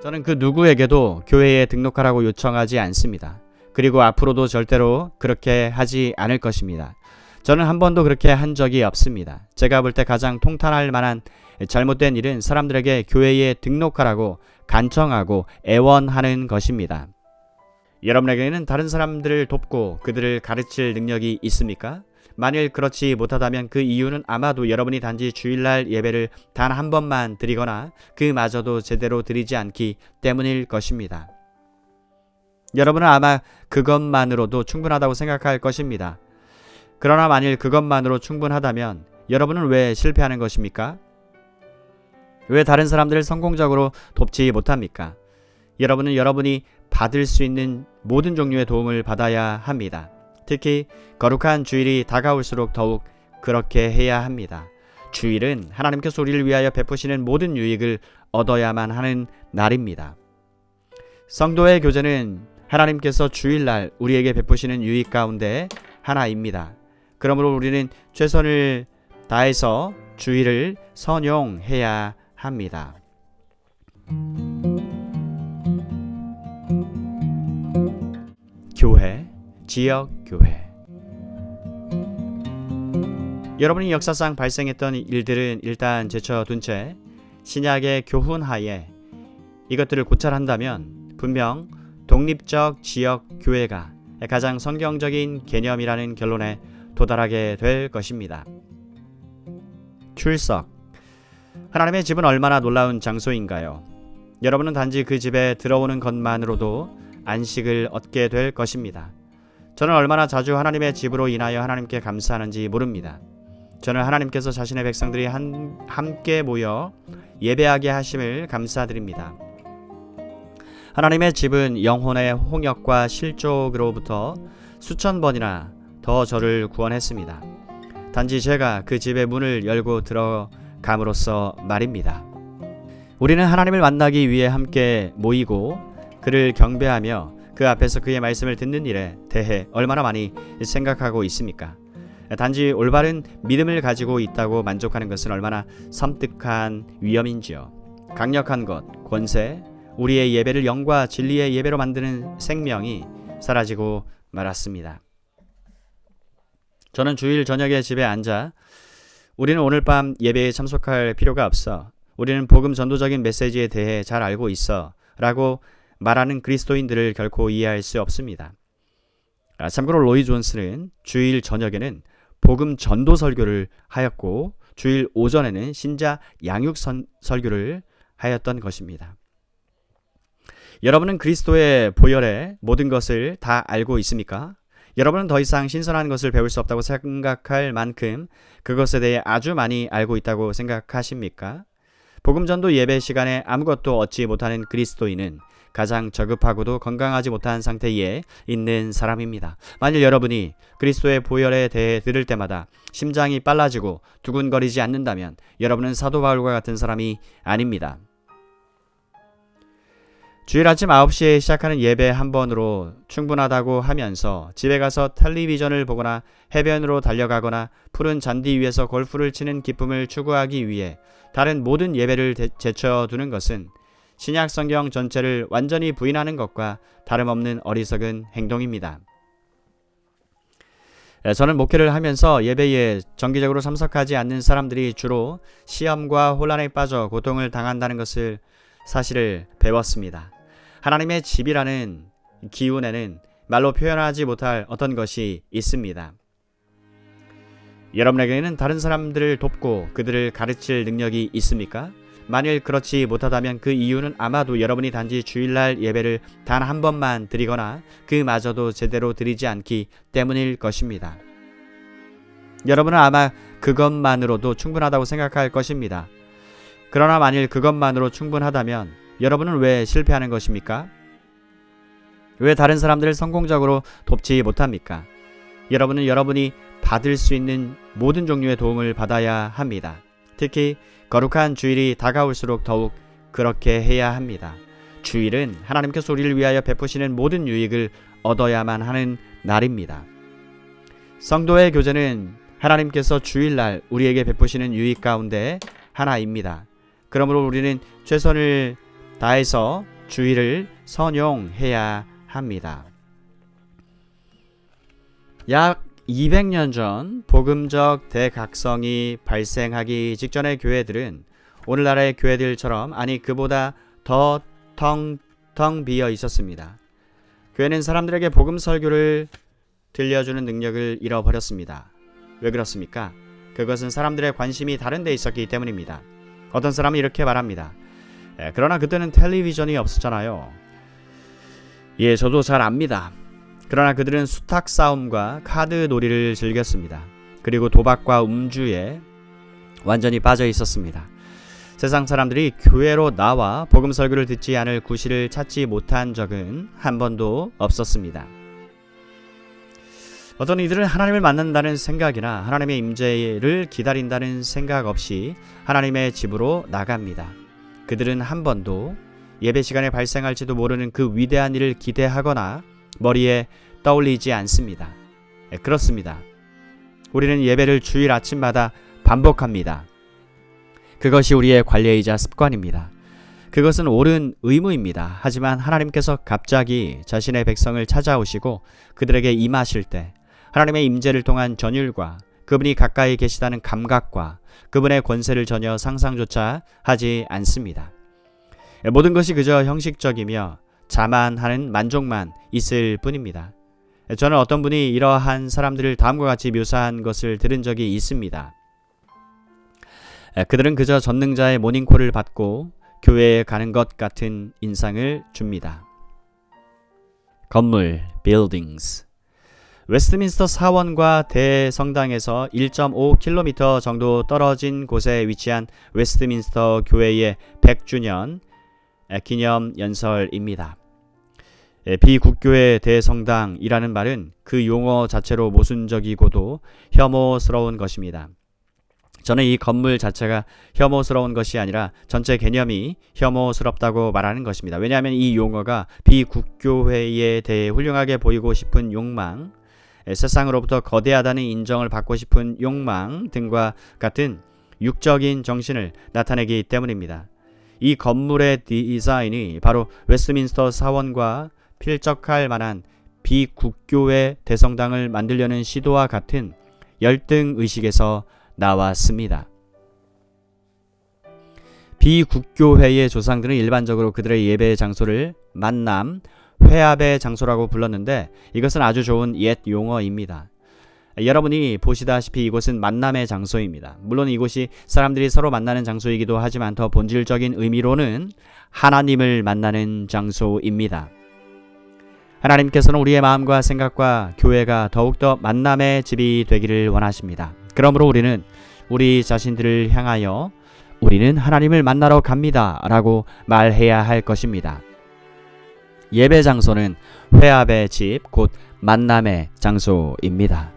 저는 그 누구에게도 교회에 등록하라고 요청하지 않습니다. 그리고 앞으로도 절대로 그렇게 하지 않을 것입니다. 저는 한 번도 그렇게 한 적이 없습니다. 제가 볼 때 가장 통탄할 만한 잘못된 일은 사람들에게 교회에 등록하라고 간청하고 애원하는 것입니다. 여러분에게는 다른 사람들을 돕고 그들을 가르칠 능력이 있습니까? 만일 그렇지 못하다면 그 이유는 아마도 여러분이 단지 주일날 예배를 단 한 번만 드리거나 그마저도 제대로 드리지 않기 때문일 것입니다. 여러분은 아마 그것만으로도 충분하다고 생각할 것입니다. 그러나 만일 그것만으로 충분하다면 여러분은 왜 실패하는 것입니까? 왜 다른 사람들을 성공적으로 돕지 못합니까? 여러분은 여러분이 받을 수 있는 모든 종류의 도움을 받아야 합니다. 특히 거룩한 주일이 다가올수록 더욱 그렇게 해야 합니다. 주일은 하나님께서 우리를 위하여 베푸시는 모든 유익을 얻어야만 하는 날입니다. 성도의 교제는 하나님께서 주일날 우리에게 베푸시는 유익 가운데 하나입니다. 그러므로 우리는 최선을 다해서 주일을 선용해야 합니다. 교회, 지역교회. 여러분이 역사상 발생했던 일들은 일단 제쳐둔 채 신약의 교훈하에 이것들을 고찰한다면 분명 독립적 지역교회가 가장 성경적인 개념이라는 결론에 도달하게 될 것입니다. 출석. 하나님의 집은 얼마나 놀라운 장소인가요? 여러분은 단지 그 집에 들어오는 것만으로도 안식을 얻게 될 것입니다. 저는 얼마나 자주 하나님의 집으로 인하여 하나님께 감사하는지 모릅니다. 저는 하나님께서 자신의 백성들이 함께 모여 예배하게 하심을 감사드립니다. 하나님의 집은 영혼의 홍역과 실족으로부터 수천 번이나 더 저를 구원했습니다. 단지 제가 그 집의 문을 열고 들어감으로써 말입니다. 우리는 하나님을 만나기 위해 함께 모이고 그를 경배하며 그 앞에서 그의 말씀을 듣는 일에 대해 얼마나 많이 생각하고 있습니까? 단지 올바른 믿음을 가지고 있다고 만족하는 것은 얼마나 섬뜩한 위험인지요. 강력한 것, 권세, 우리의 예배를 영과 진리의 예배로 만드는 생명이 사라지고 말았습니다. 저는 주일 저녁에 집에 앉아 우리는 오늘 밤 예배에 참석할 필요가 없어. 우리는 복음 전도적인 메시지에 대해 잘 알고 있어 라고 말하는 그리스도인들을 결코 이해할 수 없습니다. 참고로 로이 존스는 주일 저녁에는 복음 전도 설교를 하였고 주일 오전에는 신자 양육 설교를 하였던 것입니다. 여러분은 그리스도의 보혈의 모든 것을 다 알고 있습니까? 여러분은 더 이상 신선한 것을 배울 수 없다고 생각할 만큼 그것에 대해 아주 많이 알고 있다고 생각하십니까? 복음 전도 예배 시간에 아무것도 얻지 못하는 그리스도인은 가장 저급하고도 건강하지 못한 상태에 있는 사람입니다. 만일 여러분이 그리스도의 보혈에 대해 들을 때마다 심장이 빨라지고 두근거리지 않는다면 여러분은 사도 바울과 같은 사람이 아닙니다. 주일 아침 9시에 시작하는 예배 한 번으로 충분하다고 하면서 집에 가서 텔레비전을 보거나 해변으로 달려가거나 푸른 잔디 위에서 골프를 치는 기쁨을 추구하기 위해 다른 모든 예배를 제쳐두는 것은 신약 성경 전체를 완전히 부인하는 것과 다름없는 어리석은 행동입니다. 저는 목회를 하면서 예배에 정기적으로 참석하지 않는 사람들이 주로 시험과 혼란에 빠져 고통을 당한다는 것을 사실을 배웠습니다. 하나님의 집이라는 기운에는 말로 표현하지 못할 어떤 것이 있습니다. 여러분에게는 다른 사람들을 돕고 그들을 가르칠 능력이 있습니까? 만일 그렇지 못하다면 그 이유는 아마도 여러분이 단지 주일날 예배를 단 한 번만 드리거나 그마저도 제대로 드리지 않기 때문일 것입니다. 여러분은 아마 그것만으로도 충분하다고 생각할 것입니다. 그러나 만일 그것만으로 충분하다면 여러분은 왜 실패하는 것입니까? 왜 다른 사람들을 성공적으로 돕지 못합니까? 여러분은 여러분이 받을 수 있는 모든 종류의 도움을 받아야 합니다. 특히 거룩한 주일이 다가올수록 더욱 그렇게 해야 합니다. 주일은 하나님께서 우리를 위하여 베푸시는 모든 유익을 얻어야만 하는 날입니다. 성도의 교제는 하나님께서 주일날 우리에게 베푸시는 유익 가운데 하나입니다. 그러므로 우리는 최선을 다해서 주의를 선용해야 합니다. 약 200년 전 복음적 대각성이 발생하기 직전의 교회들은 오늘날의 교회들처럼 아니 그보다 더 텅텅 비어 있었습니다. 교회는 사람들에게 복음 설교를 들려주는 능력을 잃어버렸습니다. 왜 그렇습니까? 그것은 사람들의 관심이 다른 데 있었기 때문입니다. 어떤 사람은 이렇게 말합니다. 그러나 그때는 텔레비전이 없었잖아요. 예, 저도 잘 압니다. 그러나 그들은 수탉 싸움과 카드 놀이를 즐겼습니다. 그리고 도박과 음주에 완전히 빠져 있었습니다. 세상 사람들이 교회로 나와 복음 설교를 듣지 않을 구실을 찾지 못한 적은 한 번도 없었습니다. 어떤 이들은 하나님을 만난다는 생각이나 하나님의 임재를 기다린다는 생각 없이 하나님의 집으로 나갑니다. 그들은 한 번도 예배 시간에 발생할지도 모르는 그 위대한 일을 기대하거나 머리에 떠올리지 않습니다. 그렇습니다. 우리는 예배를 주일 아침마다 반복합니다. 그것이 우리의 관례이자 습관입니다. 그것은 옳은 의무입니다. 하지만 하나님께서 갑자기 자신의 백성을 찾아오시고 그들에게 임하실 때 하나님의 임재를 통한 전율과 그분이 가까이 계시다는 감각과 그분의 권세를 전혀 상상조차 하지 않습니다. 모든 것이 그저 형식적이며 자만하는 만족만 있을 뿐입니다. 저는 어떤 분이 이러한 사람들을 다음과 같이 묘사한 것을 들은 적이 있습니다. 그들은 그저 전능자의 모닝콜을 받고 교회에 가는 것 같은 인상을 줍니다. 건물, buildings. 웨스트민스터 사원과 대성당에서 1.5km 정도 떨어진 곳에 위치한 웨스트민스터 교회의 100주년 기념 연설입니다. 비국교회 대성당이라는 말은 그 용어 자체로 모순적이고도 혐오스러운 것입니다. 저는 이 건물 자체가 혐오스러운 것이 아니라 전체 개념이 혐오스럽다고 말하는 것입니다. 왜냐하면 이 용어가 비국교회에 대해 훌륭하게 보이고 싶은 욕망, 세상으로부터 거대하다는 인정을 받고 싶은 욕망 등과 같은 육적인 정신을 나타내기 때문입니다. 이 건물의 디자인이 바로 웨스트민스터 사원과 필적할 만한 비국교회 대성당을 만들려는 시도와 같은 열등의식에서 나왔습니다. 비국교회의 조상들은 일반적으로 그들의 예배 장소를 만남, 회합의 장소라고 불렀는데 이것은 아주 좋은 옛 용어입니다. 여러분이 보시다시피 이곳은 만남의 장소입니다. 물론 이곳이 사람들이 서로 만나는 장소이기도 하지만 더 본질적인 의미로는 하나님을 만나는 장소입니다. 하나님께서는 우리의 마음과 생각과 교회가 더욱더 만남의 집이 되기를 원하십니다. 그러므로 우리는 우리 자신들을 향하여 우리는 하나님을 만나러 갑니다 라고 말해야 할 것입니다. 예배 장소는 회합의 집, 곧 만남의 장소입니다.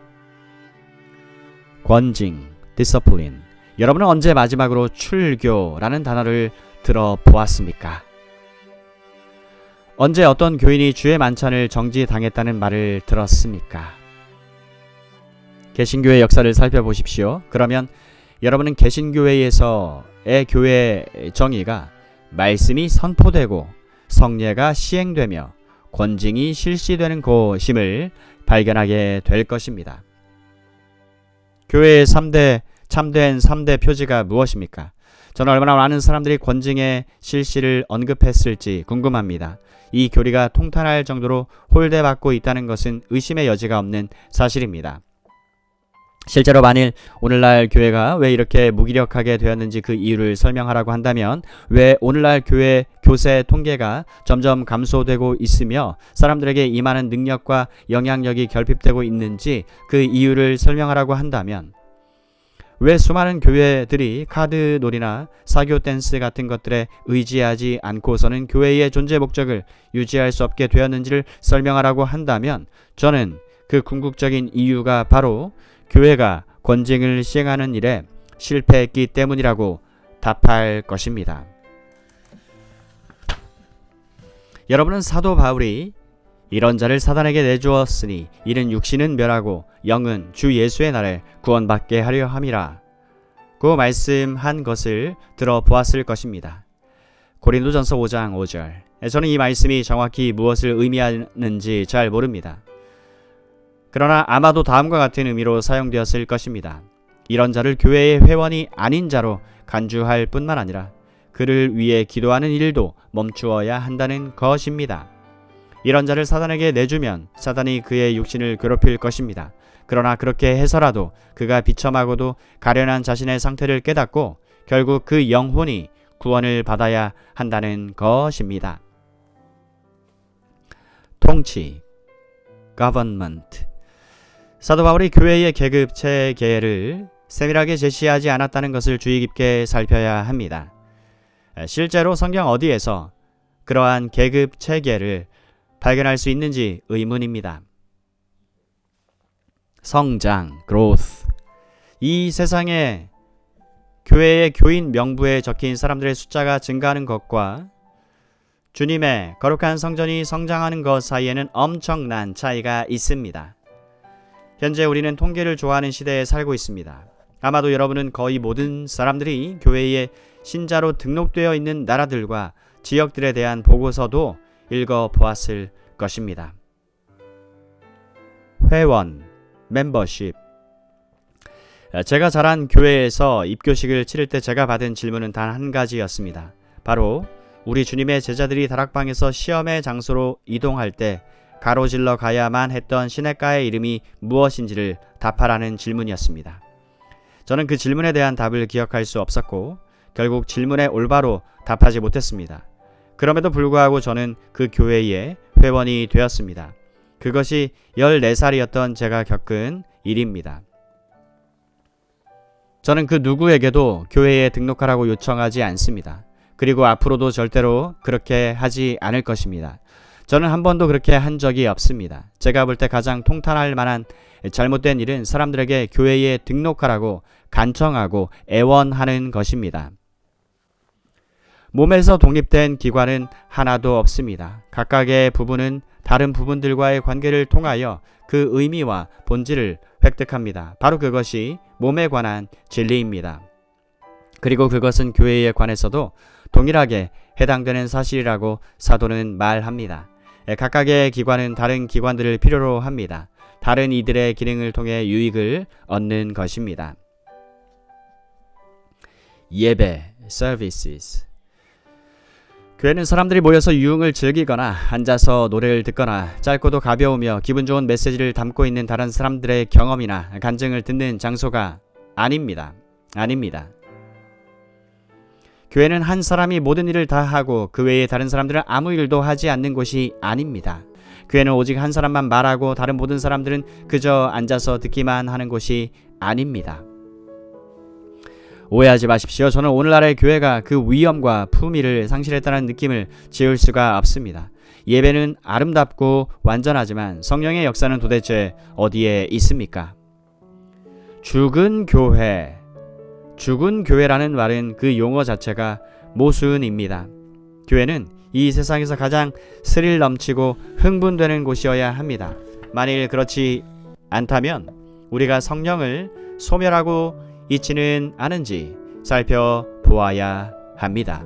권징, discipline. 여러분은 언제 마지막으로 출교라는 단어를 들어보았습니까? 언제 어떤 교인이 주의 만찬을 정지당했다는 말을 들었습니까? 개신교의 역사를 살펴보십시오. 그러면 여러분은 개신교회에서의 교회 정의가 말씀이 선포되고 성례가 시행되며 권징이 실시되는 곳임을 발견하게 될 것입니다. 교회의 참된 3대 표지가 무엇입니까? 저는 얼마나 많은 사람들이 권징의 실시를 언급했을지 궁금합니다. 이 교리가 통탄할 정도로 홀대받고 있다는 것은 의심의 여지가 없는 사실입니다. 실제로 만일 오늘날 교회가 왜 이렇게 무기력하게 되었는지 그 이유를 설명하라고 한다면 왜 오늘날 교회 교세 통계가 점점 감소되고 있으며 사람들에게 임하는 능력과 영향력이 결핍되고 있는지 그 이유를 설명하라고 한다면 왜 수많은 교회들이 카드 놀이나 사교 댄스 같은 것들에 의지하지 않고서는 교회의 존재 목적을 유지할 수 없게 되었는지를 설명하라고 한다면 저는 그 궁극적인 이유가 바로 교회가 권징을 시행하는 일에 실패했기 때문이라고 답할 것입니다. 여러분은 사도 바울이 이런 자를 사단에게 내주었으니 이는 육신은 멸하고 영은 주 예수의 날에 구원받게 하려 함이라 고 말씀한 것을 들어보았을 것입니다. 고린도전서 5장 5절. 저는 이 말씀이 정확히 무엇을 의미하는지 잘 모릅니다. 그러나 아마도 다음과 같은 의미로 사용되었을 것입니다. 이런 자를 교회의 회원이 아닌 자로 간주할 뿐만 아니라 그를 위해 기도하는 일도 멈추어야 한다는 것입니다. 이런 자를 사단에게 내주면 사단이 그의 육신을 괴롭힐 것입니다. 그러나 그렇게 해서라도 그가 비참하고도 가련한 자신의 상태를 깨닫고 결국 그 영혼이 구원을 받아야 한다는 것입니다. 통치, government. 사도 바울이 교회의 계급 체계를 세밀하게 제시하지 않았다는 것을 주의 깊게 살펴야 합니다. 실제로 성경 어디에서 그러한 계급 체계를 발견할 수 있는지 의문입니다. 성장, growth. 이 세상에 교회의 교인 명부에 적힌 사람들의 숫자가 증가하는 것과 주님의 거룩한 성전이 성장하는 것 사이에는 엄청난 차이가 있습니다. 현재 우리는 통계를 좋아하는 시대에 살고 있습니다. 아마도 여러분은 거의 모든 사람들이 교회에 신자로 등록되어 있는 나라들과 지역들에 대한 보고서도 읽어보았을 것입니다. 회원, 멤버십. 제가 자란 교회에서 입교식을 치를 때 제가 받은 질문은 단 한 가지였습니다. 바로 우리 주님의 제자들이 다락방에서 시험의 장소로 이동할 때 가로질러 가야만 했던 시냇가의 이름이 무엇인지를 답하라는 질문이었습니다. 저는 그 질문에 대한 답을 기억할 수 없었고 결국 질문에 올바로 답하지 못했습니다. 그럼에도 불구하고 저는 그 교회의 회원이 되었습니다. 그것이 14살이었던 제가 겪은 일입니다. 저는 그 누구에게도 교회에 등록하라고 요청하지 않습니다. 그리고 앞으로도 절대로 그렇게 하지 않을 것입니다. 저는 한 번도 그렇게 한 적이 없습니다. 제가 볼 때 가장 통탄할 만한 잘못된 일은 사람들에게 교회에 등록하라고 간청하고 애원하는 것입니다. 몸에서 독립된 기관은 하나도 없습니다. 각각의 부분은 다른 부분들과의 관계를 통하여 그 의미와 본질을 획득합니다. 바로 그것이 몸에 관한 진리입니다. 그리고 그것은 교회에 관해서도 동일하게 해당되는 사실이라고 사도는 말합니다. 각각의 기관은 다른 기관들을 필요로 합니다. 다른 이들의 기능을 통해 유익을 얻는 것입니다. 예배, services. 교회는 사람들이 모여서 유흥을 즐기거나 앉아서 노래를 듣거나 짧고도 가벼우며 기분 좋은 메시지를 담고 있는 다른 사람들의 경험이나 간증을 듣는 장소가 아닙니다. 교회는 한 사람이 모든 일을 다 하고 그 외에 다른 사람들은 아무 일도 하지 않는 곳이 아닙니다. 교회는 오직 한 사람만 말하고 다른 모든 사람들은 그저 앉아서 듣기만 하는 곳이 아닙니다. 오해하지 마십시오. 저는 오늘날의 교회가 그 위엄과 품위를 상실했다는 느낌을 지울 수가 없습니다. 예배는 아름답고 완전하지만 성령의 역사는 도대체 어디에 있습니까? 죽은 교회라는 말은 그 용어 자체가 모순입니다. 교회는 이 세상에서 가장 스릴 넘치고 흥분되는 곳이어야 합니다. 만일 그렇지 않다면 우리가 성령을 소멸하고 있지는 않은지 살펴보아야 합니다.